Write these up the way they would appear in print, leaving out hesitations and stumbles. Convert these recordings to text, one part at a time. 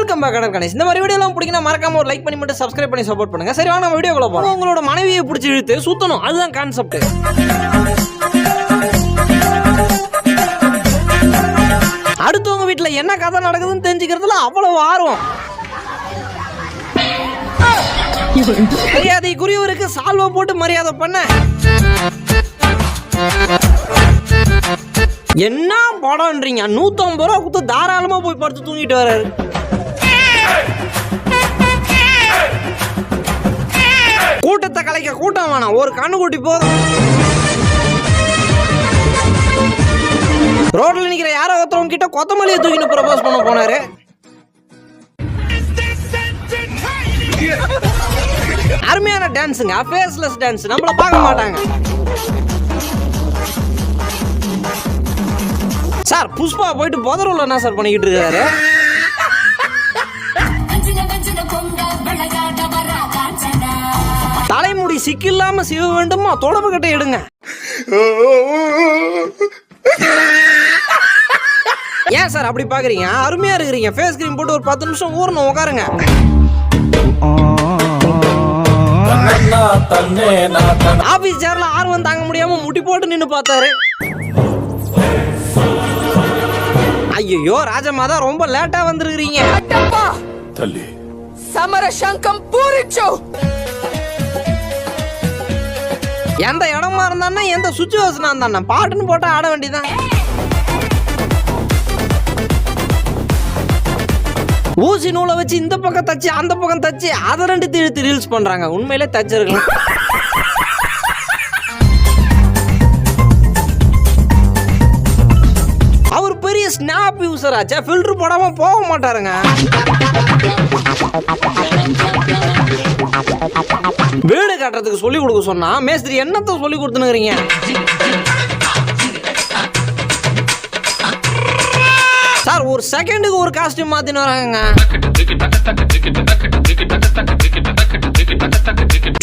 Welcome back Ganesh. இந்த மாதிரி வீடியோலாம் பிடிக்குன்னா மறக்காம ஒரு லைக் பண்ணி மட்டும் சப்ஸ்கிரைப் பண்ணி சப்போர்ட் பண்ணுங்க. சரி வாங்க நம்ம வீடியோக்குள்ள போறோம். உங்களோட மனைவியை பிடிச்சி இழுத்து சுத்தணும், அதுதான் கான்செப்ட். அடுத்தவங்க வீட்டுல என்ன கதை நடக்குதுன்னு தெரிஞ்சுக்கிறதுல அவ்வளவு ஆர்வம். மரியாதைக்குரியவருக்கு சால்வா போட்டு மரியாதை பண்ண. என்ன படம்ன்றீங்க? 150 ரூபா கொடுத்து தாராளமா போய் படுத்து தூங்கிட்டு வர்றாரு. கூட்டத்தை கலைக்க கூட்டம் வேணாம், ஒரு கண்ணுக்குட்டி போதும். ரோட்ல நிக்கிற யாரோ ஒருத்தவங்க கிட்ட கொத்தமல்லியை தூக்கிட்டு ப்ரப்போஸ் பண்ண போனாரு. அருமையான டான்ஸுங்க, ஃபேஸ்லெஸ் டான்ஸ், நம்மள பார்க்க மாட்டாங்க. சார் புஷ்பா போயிட்டு போதரூர்ல என்ன சார் பண்ணிக்கிட்டு இருக்காரு? தலைமுடி சிக்கில்லாம சிவ வேண்டுமா? தொடப்பு கட்டை எடுங்க. ஏன் சார் அப்படி பாக்குறீங்க? அருமையா இருக்கிறீங்க. ஃபேஸ் கிரீம் போட்டு ஒரு 10 நிமிஷம் ஊறணும், உட்காருங்க. ஆபீஸ் சேர்ல ஆர்வம் தாங்க முடியாம முட்டி போட்டு நின்னு பார்த்தாரு. ஐயோ ராஜமாதா, ரொம்ப லேட்டா வந்திருக்கீங்க. சமரசங்கம் பூரிச்சோ. எந்த இடமா இருந்தா எந்த சுச்சுவேஷனா இருந்தா பாட்டுன்னு போட்டா ஆட வேண்டியதான். ஊசி நூலை வச்சு இந்த பக்கம் தச்சு அந்த பக்கம் தச்சு அதை 2 இழுத்து ரீல்ஸ் பண்றாங்க. உண்மையிலே தச்சிருக்கலாம். அவர் பெரிய ஸ்னாப் யூசர் ஆச்சா, ஃபில்டர் போடாம போக மாட்டாருங்க. வீடு கட்டுறதுக்கு சொல்லி கொடுக்க சொன்னா மேஸ்திரி என்னத்த சொல்லி கொடுத்துனுங்கிறீங்க? சார் ஒரு செகண்டுக்கு ஒரு காஸ்டியூம் மாத்தின்னு வராங்க.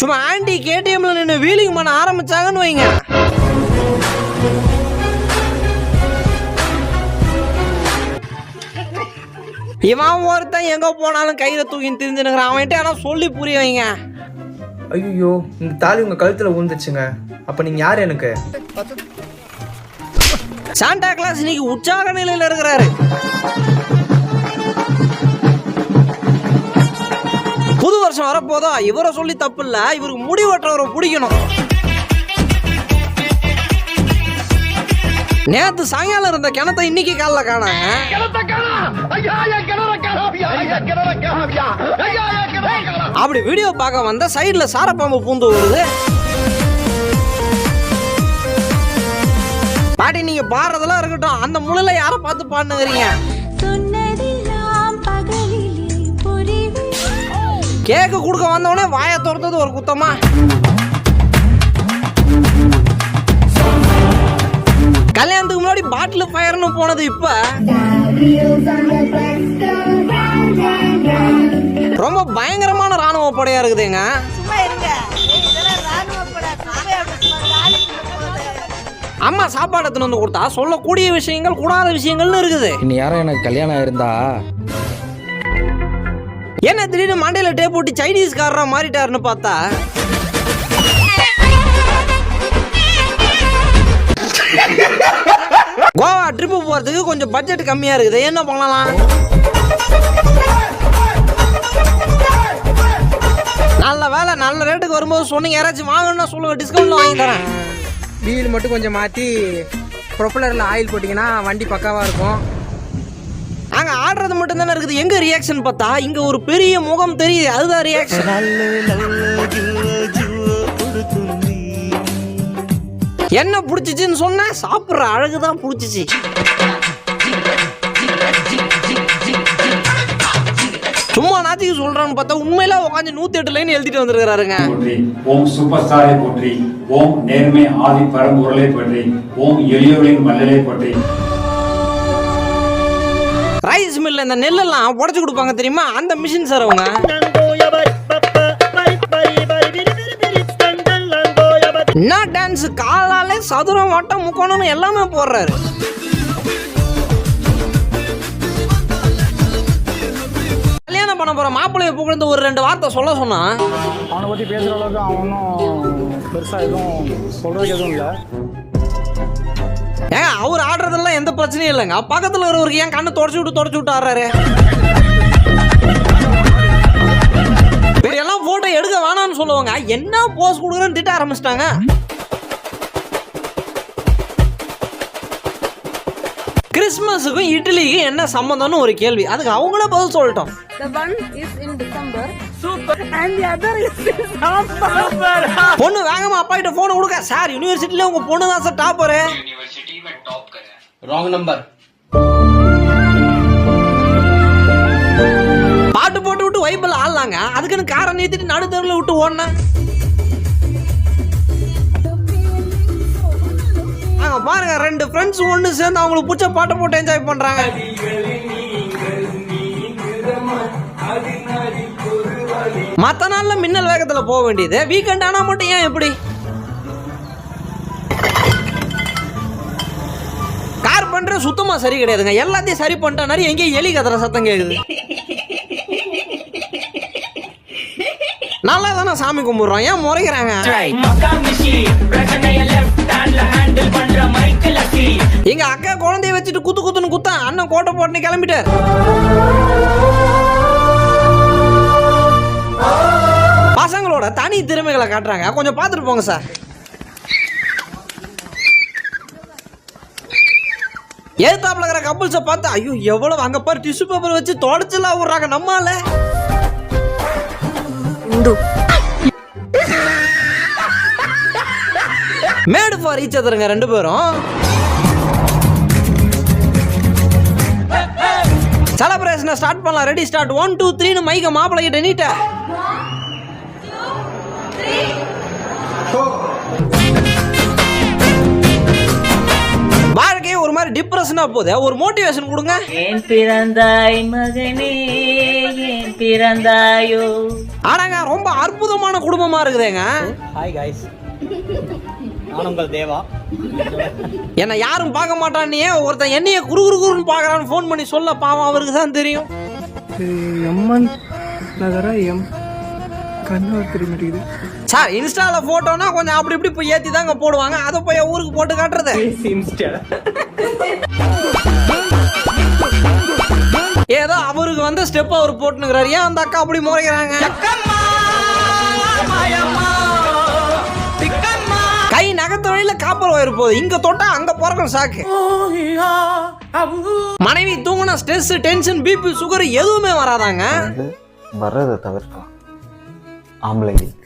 சும்மா ஆண்டி கேடிஎம்ல நின்று வீலிங் பண்ண ஆரம்பிச்சாங்கன்னு வைங்க. இவன் ஒருத்தன் எங்க போனாலும் கையில தூக்கி தெரிஞ்சுனுங்கிறான். அவன்கிட்ட ஆனா சொல்லி புரிய வைங்க. ஐயோ, இந்த தாலி உங்க கழுத்துல விழுந்துச்சுங்க. அப்ப நீங்க யாரு? எனக்கு சாண்டா கிளாஸ் இன்னைக்கு உற்சாக நிலையில இருக்கிறாரு. புது வருஷம் வரப்போதோ, இவரை சொல்லி தப்பு இல்ல, இவருக்கு முடி வெட்டுறவரை பிடிக்கணும். நேத்து சாயங்காலம் இருந்த கிணத்தை இன்னைக்கு காலைல காணாங்க. அப்படி வீடியோ பார்க்க வந்த சைடுல சாரப்பாம்பு பூந்து வருது. பாட்டி நீங்க பாடுறதெல்லாம் இருக்கட்டும், அந்த முளையில யார பார்த்து பாடுனுங்கிறீங்க? கேக்கு கொடுக்க வந்தவனே வாயை துறந்தது ஒரு குத்தமா? கல்யாணத்துக்கு முன்னாடி பாட்டில் ஃபயர்னு போனது இப்ப ரொம்ப பயங்கரமான ராணுவ படையா இருக்குதுங்க. அம்மா சாப்பாடு எடுத்துன்னு வந்து கொடுத்தா சொல்லக்கூடிய விஷயங்கள் கூடாத விஷயங்கள்னு இருக்குது. இனி யாரும் எனக்கு கல்யாணம் ஆயிருந்தா என்ன திடீர்னு மண்டையில டேப் போட்டு சைனீஸ் காரரா மாறிட்டாருன்னு பார்த்தா கோவா ட்ரிப்பு போறதுக்கு கொஞ்சம் பட்ஜெட் கம்மியா இருக்குது, என்ன பண்ணலாம்? நல்ல வேலை, நல்ல ரேட்டுக்கு வரும்போது சொன்னீங்க. யாராச்சும் வாங்கணும்னா சொல்லுங்க, டிஸ்கவுண்ட்ல வாங்கி தரேன். வீல் மட்டும் கொஞ்சம் மாற்றி ப்ரொப்பலரில் ஆயில் போட்டிங்கன்னா வண்டி பக்காவாக இருக்கும். அங்கே ஆடுறது மட்டும் தானே இருக்குது. எங்கே ரியாக்ஷன் பார்த்தா இங்கே ஒரு பெரிய முகம் தெரியுது, அதுதான் ரியாக்ஷன். என்ன பிடிச்சிச்சின்னு சொன்ன? சாப்பிட்ற அழகுதான் பிடிச்சிச்சு. சும்மா நாத்திக்கு சொல்றான்னு பார்த்தா உண்மையில உட்காந்து 108 லைன் எழுதிட்டு வந்திருக்காருங்க. ஓம் சூப்பர் ஸ்டாரை போற்றி, ஓம் நேர்மை ஆதி பரம்பொருளை போற்றி, ஓம் எளியோரின் மல்லலை போற்றி. ரைஸ் மில்ல இந்த நெல்லெல்லாம் உடைச்சு கொடுப்பாங்க தெரியுமா, அந்த மிஷின் சார் அவங்க. என்ன டான்ஸ், காலாலே சதுரம் வட்டம் முக்கோணம் எல்லாமே போடுறாரு. பண்ண போற மாப்பிள்ளைய புகழ்ந்து ஒரு 2 வார்த்தை சொல்ல சொன்னா அவனை பற்றி பேசுகிற அளவுக்கு அவனும் பெருசாக எதுவும் சொல்கிறதுக்கு எதுவும் இல்லை. ஏங்க அவர் ஆடுறதெல்லாம் எந்த பிரச்சனையும் இல்லைங்க. பக்கத்தில் இருக்கிறவருக்கு ஏன் கண்ணை தொடச்சு விட்டு ஆடுறாரு. எல்லாம் போட்டோ எடுக்க வேணாம்னு சொல்லுவாங்க. என்ன போஸ் கொடுக்குறேன்னு திட்ட ஆரம்பிச்சிட்டாங்க. கிறிஸ்மஸுக்கும் இட்லிக்கும் என்ன சம்பந்தம்னு ஒரு கேள்வி. அதுக்கு அவங்களே பதில் சொல்லிட்டோம். The one is in December. Super. And the other is in November. பொண்ணு வேகமா அப்பா கிட்ட போன் கொடுக்க. சார் யூனிவர்சிட்டில உங்க பொண்ணு தான் சார் டாப்பர். यूनिवर्सिटी में टॉप करे. Wrong number. பாட்டு போட்டு விட்டு வைபிள் ஆடலாங்க. அதுக்குன்னு காரை நிறுத்திட்டு நடுத்தருவில் விட்டு ஓடனா பாருங்க 2 ஃப்ரெண்ட்ஸ் ஒன்று சேர்ந்து அவங்களுக்கு பிடிச்ச பாட்டை போட்டு என்ஜாய் பண்றாங்க. மற்ற நாள்ல மின்னல் வேகத்துல போக வேண்டியது வீக்கெண்ட் ஆனா மட்டும் ஏன் எப்படி? கார்பெண்டர் சுத்தமா சரி கிடையாதுங்க. எல்லாத்தையும் சரி பண்ணிட்டா நிறைய எங்கேயும் எலி கத்துற சத்தம் கேக்குது. நல்லா தானே சாமி கும்பிடுறோம், ஏன் முறைக்கிறாங்க? எங்க அக்கா குழந்தைய வச்சுட்டு குத்துன்னு குத்தா அண்ணன் கோட்டை போட்டு கிளம்பிட்டார். பசங்களோட தனி திறமைகளை காட்டுறாங்க, கொஞ்சம் பார்த்துட்டு போங்க சார். ஏத்தாப்புல இருக்கிற கப்புள்ஸை பார்த்து ஐயோ எவ்வளவு அங்க பாரு டிஷ்யூ பேப்பர் வச்சு தொடச்சலாம் விடுறாங்க நம்மால. மேடு ஃபார் ஈச் அதருங்க 2 பேரும். செலிப்ரேஷனை ஸ்டார்ட் பண்ணலாம். ரெடி ஸ்டார்ட் 1 2 3 மைக்க மாப்பிள்ளை கிட்ட நீட்ட. வாழ்க்கையே ஒரு மாதிரி டிப்ரெஷனா போகுது, ஒரு மோட்டிவேஷன் கொடுங்க. ஏன் பிறந்தாய் மகனே ஏன் பிறந்தாயோ. ஆனாங்க ரொம்ப அற்புதமான குடும்பமா இருக்குதுங்க. ஹாய் காய்ஸ், நான் உங்கள் தேவா. என்ன யாரும் பார்க்க மாட்டானே, ஒருத்தன் என்னைய குறுன்னு பாக்குறான்னு போன் பண்ணி சொல்ல பாவம் அவருக்கு தான் தெரியும். எம்மன் நகரா எம் கண்ணூர் தெரிய மாட்டேங்குது சார். இன்ஸ்டால போட்டோனா கொஞ்சம் அப்படி இப்படி போய் ஏத்தி தாங்க போடுவாங்க. அதை போய் ஊருக்கு போட்டு காட்டுறது. ஏதோ அவருக்கு வந்த ஸ்டெப் அவர் போட்டுனுக்கிறாரு. ஏன் அந்த அக்கா அப்படி முறைக்கிறாங்க? கை நகத்த வழியில காப்பர் வயிறு போகுது. இங்க தொட்டா அங்க பிறக்கும் சாக்கு. மனைவி தூங்கினா ஸ்ட்ரெஸ் டென்ஷன் பிபி சுகர் எதுவுமே வராதாங்க. வர்றதை தவிர்க்கலாம் ஆம்பளைங்களுக்கு.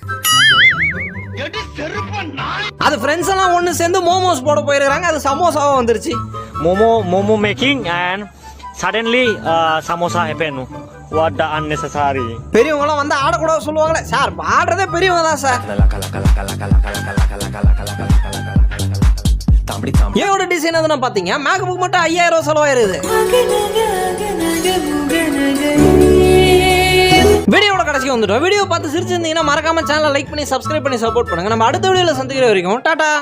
அது ஃப்ரெண்ட்ஸ் எல்லாம் ஒன்று சேர்ந்து மோமோஸ் போட போயிருக்காங்க. அது சமோசாவும் வந்துருச்சு. Momo making and suddenly samosa happen. What the unnecessary. பெரியவங்க எல்லாம் வந்து ஆடக்கூடாது சொல்லுவாங்களே சார். ஆடுறதே பெரியவங்க தான் சார். ஏனோட டிசைன் எதுனா பாத்தீங்க, மேக்கப்புக்கு மட்டும் 5000 செலவாயிருது. வீடியோட கடைசிக்கு வந்துட்டோம். வீடியோ பார்த்து சிரிச்சிருந்தீங்கன்னா மறக்காம சேனலை லைக் பண்ணி சப்ஸ்கிரைப் பண்ணி சப்போர்ட் பண்ணுங்க. நம்ம அடுத்த வீடியோல சந்திக்கிற வரைக்கும் டாடா.